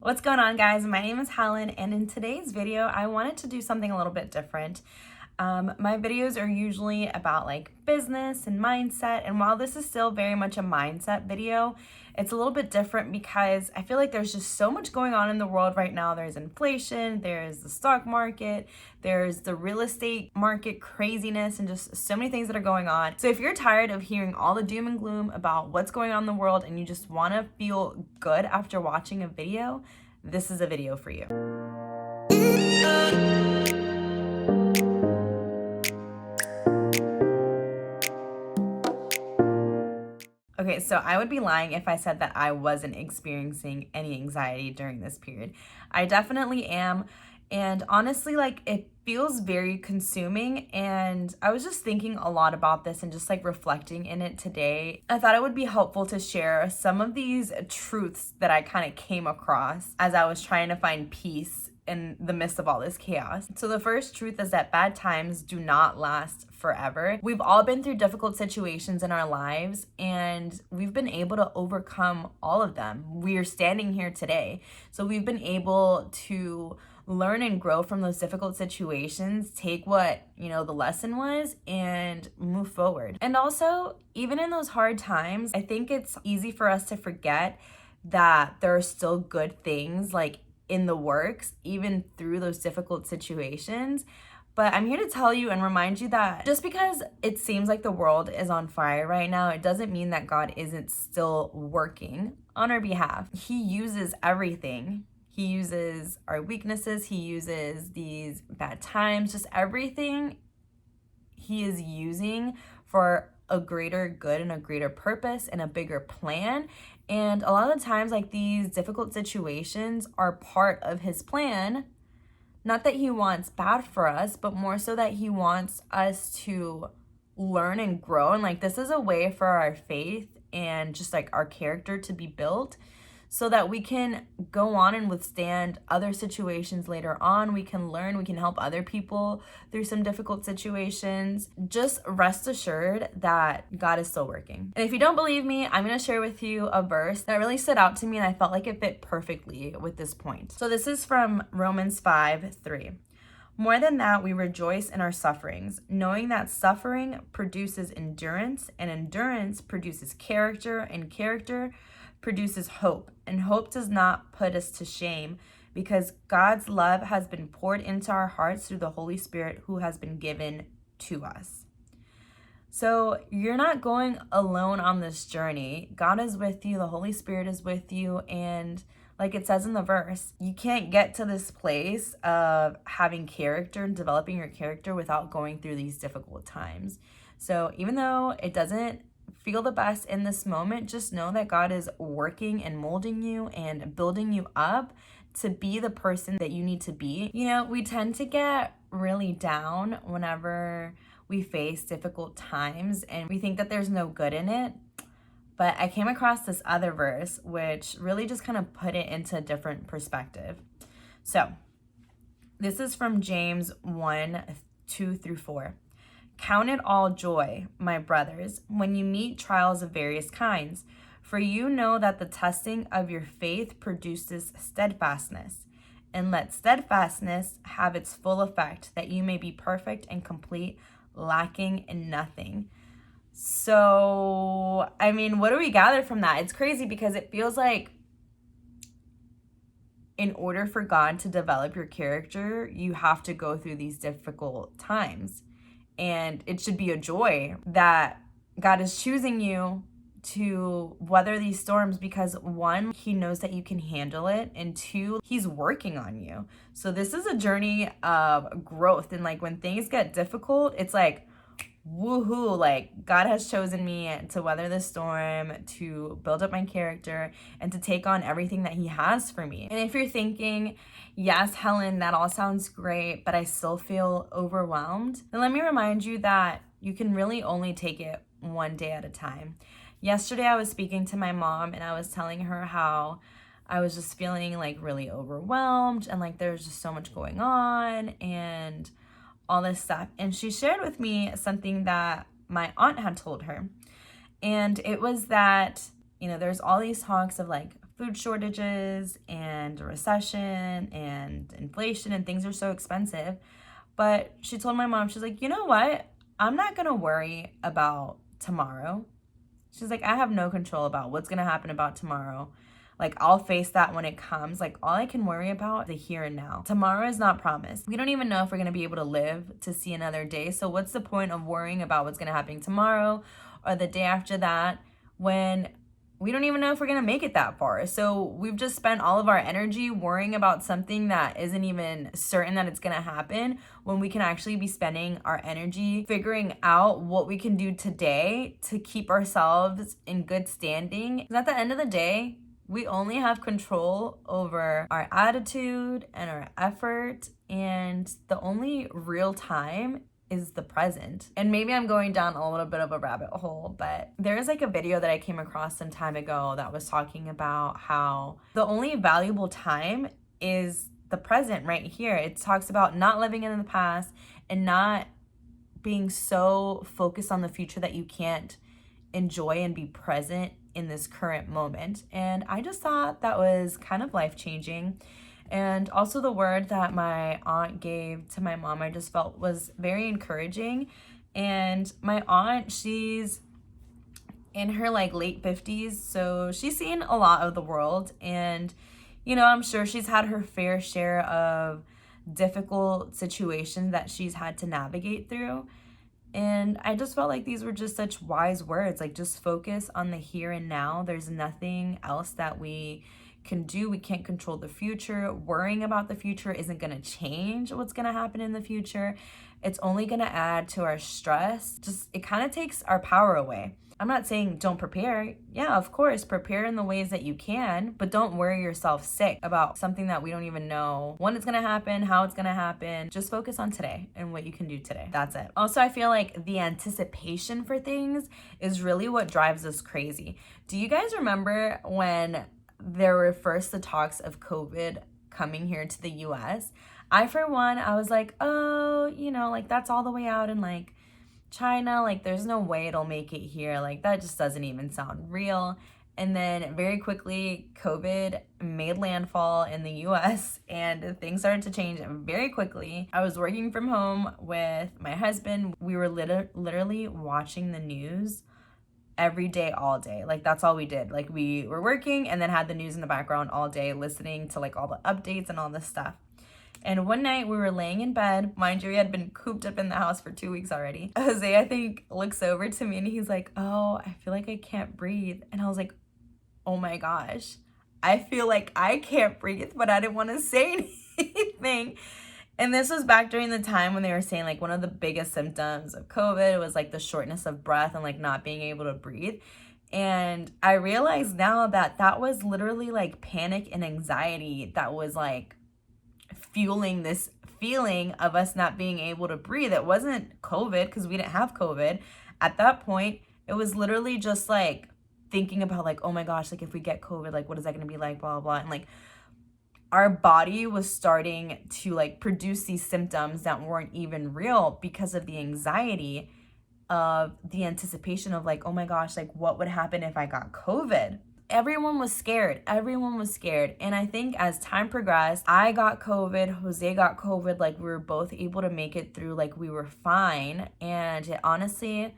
What's going on, guys? My name is Helen, and in today's video, I wanted to do something a little bit different. My videos are usually about like business and mindset, and while this is still very much a mindset video, it's a little bit different because I feel like there's just so much going on in the world right now. There's inflation, there's the stock market, there's the real estate market craziness, and just so many things that are going on. So if you're tired of hearing all the doom and gloom about what's going on in the world and you just want to feel good after watching a video, this is a video for you. Okay, so I would be lying if I said that I wasn't experiencing any anxiety during this period. I definitely am. And honestly, like it feels very consuming. And I was just thinking a lot about this and just like reflecting in it today. I thought it would be helpful to share some of these truths that I kind of came across as I was trying to find peace in the midst of all this chaos. So the first truth is that bad times do not last forever. We've all been through difficult situations in our lives and we've been able to overcome all of them. We are standing here today. So we've been able to learn and grow from those difficult situations, take what, the lesson was and move forward. And also, even in those hard times, I think it's easy for us to forget that there are still good things like in the works, even through those difficult situations. But I'm here to tell you and remind you that just because it seems like the world is on fire right now, it doesn't mean that God isn't still working on our behalf. He uses everything. He uses our weaknesses. He uses these bad times, just everything he is using for a greater good and a greater purpose and a bigger plan. And a lot of the times, like these difficult situations are part of his plan. Not that he wants bad for us, but more so that he wants us to learn and grow. And like this is a way for our faith and just like our character to be built so that we can go on and withstand other situations later on. We can learn, we can help other people through some difficult situations. Just rest assured that God is still working. And if you don't believe me, I'm gonna share with you a verse that really stood out to me and I felt like it fit perfectly with this point. So this is from Romans 5:3. More than that, we rejoice in our sufferings, knowing that suffering produces endurance, and endurance produces character, and character produces hope. And hope does not put us to shame because God's love has been poured into our hearts through the Holy Spirit who has been given to us. So you're not going alone on this journey. God is with you. The Holy Spirit is with you. And like it says in the verse, you can't get to this place of having character and developing your character without going through these difficult times. So even though it doesn't feel the best in this moment, just know that God is working and molding you and building you up to be the person that you need to be. We tend to get really down whenever we face difficult times and we think that there's no good in it. But I came across this other verse which really just kind of put it into a different perspective. So this is from James 1:2-4. Count it all joy, my brothers, when you meet trials of various kinds, for you know that the testing of your faith produces steadfastness. And let steadfastness have its full effect, that you may be perfect and complete, lacking in nothing. So, what do we gather from that? It's crazy because it feels like in order for God to develop your character, you have to go through these difficult times. And it should be a joy that God is choosing you to weather these storms because one, he knows that you can handle it. And two, he's working on you. So this is a journey of growth. And like when things get difficult, it's like, woohoo, like God has chosen me to weather the storm, to build up my character, and to take on everything that he has for me. And if you're thinking, yes, Helen, that all sounds great, but I still feel overwhelmed, then let me remind you that you can really only take it one day at a time. Yesterday, I was speaking to my mom and I was telling her how I was just feeling like really overwhelmed and like there's just so much going on and all this stuff. And she shared with me something that my aunt had told her. And it was that, there's all these talks of like food shortages and a recession and inflation and things are so expensive. But she told my mom, she's like, you know what? I'm not going to worry about tomorrow. She's like, I have no control about what's going to happen about tomorrow. Like, I'll face that when it comes. Like, all I can worry about is the here and now. Tomorrow is not promised. We don't even know if we're going to be able to live to see another day. So what's the point of worrying about what's going to happen tomorrow or the day after that when we don't even know if we're going to make it that far? So we've just spent all of our energy worrying about something that isn't even certain that it's going to happen, when we can actually be spending our energy figuring out what we can do today to keep ourselves in good standing. And at the end of the day, we only have control over our attitude and our effort, and the only real time is the present. And maybe I'm going down a little bit of a rabbit hole, but there's like a video that I came across some time ago that was talking about how the only valuable time is the present right here. It talks about not living in the past and not being so focused on the future that you can't enjoy and be present in this current moment. And I just thought that was kind of life-changing. And also the word that my aunt gave to my mom, I just felt was very encouraging. And my aunt, she's in her like late 50s, so she's seen a lot of the world. And, you know, I'm sure she's had her fair share of difficult situations that she's had to navigate through. And I just felt like these were just such wise words, like just focus on the here and now. There's nothing else that we can do. We can't control the future. Worrying about the future isn't going to change what's going to happen in the future. It's only going to add to our stress. Just, it kind of takes our power away. I'm not saying don't prepare. Yeah, of course, prepare in the ways that you can, but don't worry yourself sick about something that we don't even know when it's gonna happen, how it's gonna happen. Just focus on today and what you can do today. That's it. Also, I feel like the anticipation for things is really what drives us crazy. Do you guys remember when there were first the talks of COVID coming here to the US? I, for one, I was like, oh, you know, like that's all the way out in like China, like there's no way it'll make it here, like that just doesn't even sound real. And then very quickly COVID made landfall in the US and things started to change very quickly. I was working from home with my husband. We were literally watching the news every day, all day. Like that's all we did. Like we were working and then had the news in the background all day, listening to like all the updates and all this stuff. And one night we were laying in bed. Mind you, we had been cooped up in the house for 2 weeks already. Jose, I think, looks over to me and he's like, oh, I feel like I can't breathe. And I was like, oh my gosh, I feel like I can't breathe, but I didn't want to say anything. And this was back during the time when they were saying like one of the biggest symptoms of COVID was like the shortness of breath and like not being able to breathe. And I realize now that that was literally like panic and anxiety that was like fueling this feeling of us not being able to breathe. It wasn't COVID because we didn't have COVID at that point. It was literally just like thinking about like, oh my gosh, like if we get COVID, like what is that going to be like, blah, blah, blah. And like our body was starting to like produce these symptoms that weren't even real because of the anxiety of the anticipation of like, oh my gosh, like what would happen if I got COVID? Everyone was scared. Everyone was scared. And I think as time progressed, I got COVID, Jose got COVID, like we were both able to make it through, like we were fine. And it, honestly,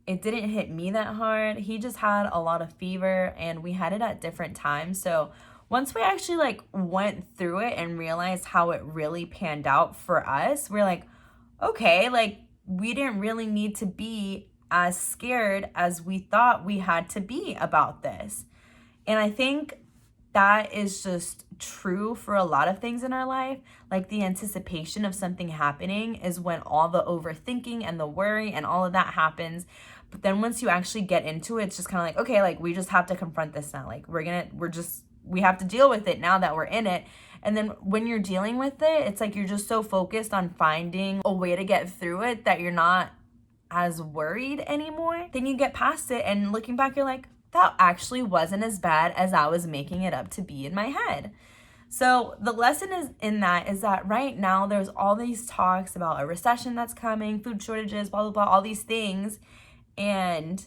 it didn't hit me that hard. He just had a lot of fever and we had it at different times. So once we actually like went through it and realized how it really panned out for us, we're like, okay, like we didn't really need to be as scared as we thought we had to be about this. And I think that is just true for a lot of things in our life. Like the anticipation of something happening is when all the overthinking and the worry and all of that happens. But then once you actually get into it, it's just kind of like, okay, like we just have to confront this now. Like we have to deal with it now that we're in it. And then when you're dealing with it, it's like you're just so focused on finding a way to get through it that you're not as worried anymore. Then you get past it and looking back, you're like, that actually wasn't as bad as I was making it up to be in my head. So the lesson is that right now there's all these talks about a recession that's coming, food shortages, blah, blah, blah, all these things. And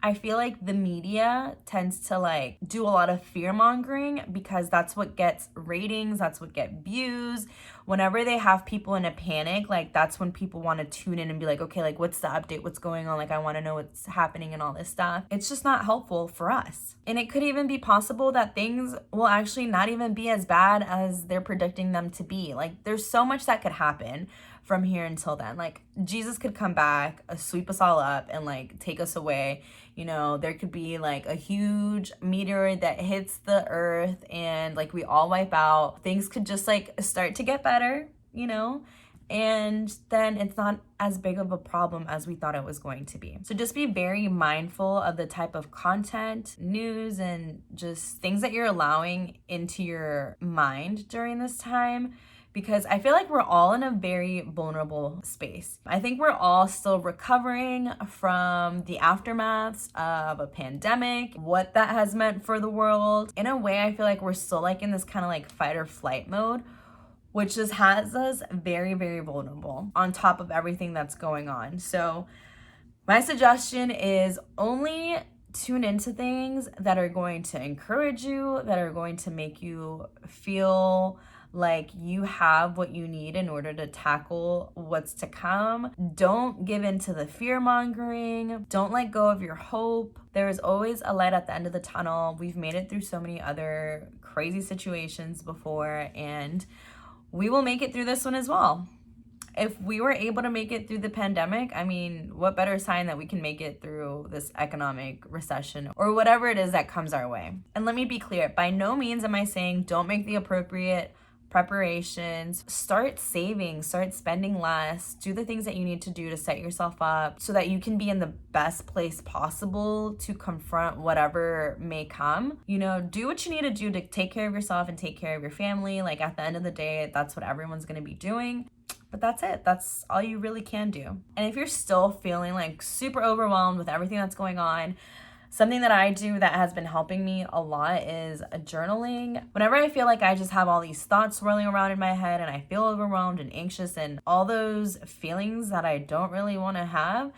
I feel like the media tends to like do a lot of fear mongering because that's what gets ratings, that's what gets views. Whenever they have people in a panic, like that's when people want to tune in and be like, okay, like what's the update? What's going on? Like I want to know what's happening and all this stuff. It's just not helpful for us. And it could even be possible that things will actually not even be as bad as they're predicting them to be. Like there's so much that could happen from here until then. Like Jesus could come back, sweep us all up and like take us away. You know, there could be like a huge meteor that hits the earth and like we all wipe out. Things could just like start to get better, you know, and then it's not as big of a problem as we thought it was going to be. So just be very mindful of the type of content, news, and just things that you're allowing into your mind during this time, because I feel like we're all in a very vulnerable space. I think we're all still recovering from the aftermaths of a pandemic, what that has meant for the world. In a way, I feel like we're still like in this kind of like fight or flight mode, which just has us very, very vulnerable on top of everything that's going on. So my suggestion is only tune into things that are going to encourage you, that are going to make you feel like you have what you need in order to tackle what's to come. Don't give in to the fear mongering. Don't let go of your hope. There is always a light at the end of the tunnel. We've made it through so many other crazy situations before, and we will make it through this one as well. If we were able to make it through the pandemic, I mean, what better sign that we can make it through this economic recession or whatever it is that comes our way. And let me be clear, by no means am I saying don't make the appropriate preparations. Start saving, start spending less, do the things that you need to do to set yourself up so that you can be in the best place possible to confront whatever may come. You know, do what you need to do to take care of yourself and take care of your family. Like at the end of the day, that's what everyone's going to be doing. But that's it. That's all you really can do. And if you're still feeling like super overwhelmed with everything that's going on, something that I do that has been helping me a lot is journaling. Whenever I feel like I just have all these thoughts swirling around in my head and I feel overwhelmed and anxious and all those feelings that I don't really want to have,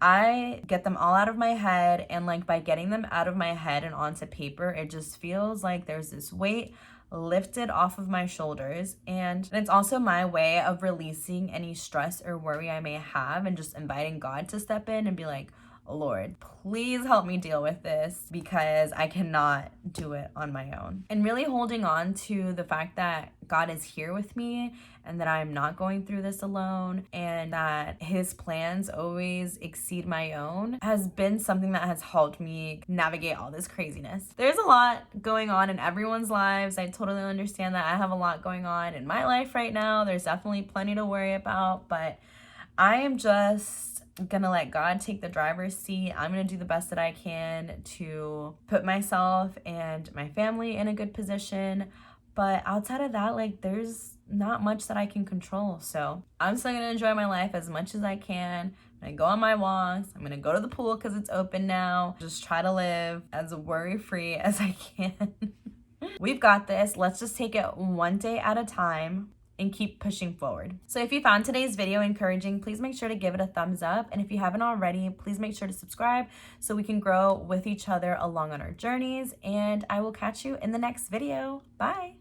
I get them all out of my head. And like by getting them out of my head and onto paper, it just feels like there's this weight lifted off of my shoulders. And it's also my way of releasing any stress or worry I may have and just inviting God to step in and be like, Lord, please help me deal with this because I cannot do it on my own. And really holding on to the fact that God is here with me and that I'm not going through this alone and that his plans always exceed my own has been something that has helped me navigate all this craziness. There's a lot going on in everyone's lives. I totally understand that. I have a lot going on in my life right now. There's definitely plenty to worry about, but I am just gonna let God take the driver's seat. I'm gonna do the best that I can to put myself and my family in a good position. But outside of that, like there's not much that I can control. So I'm still gonna enjoy my life as much as I can. I'm gonna go on my walks. I'm gonna go to the pool because it's open now. Just try to live as worry-free as I can. We've got this. Let's just take it one day at a time and keep pushing forward. So if you found today's video encouraging, please make sure to give it a thumbs up. And if you haven't already, please make sure to subscribe so we can grow with each other along on our journeys. And I will catch you in the next video. Bye.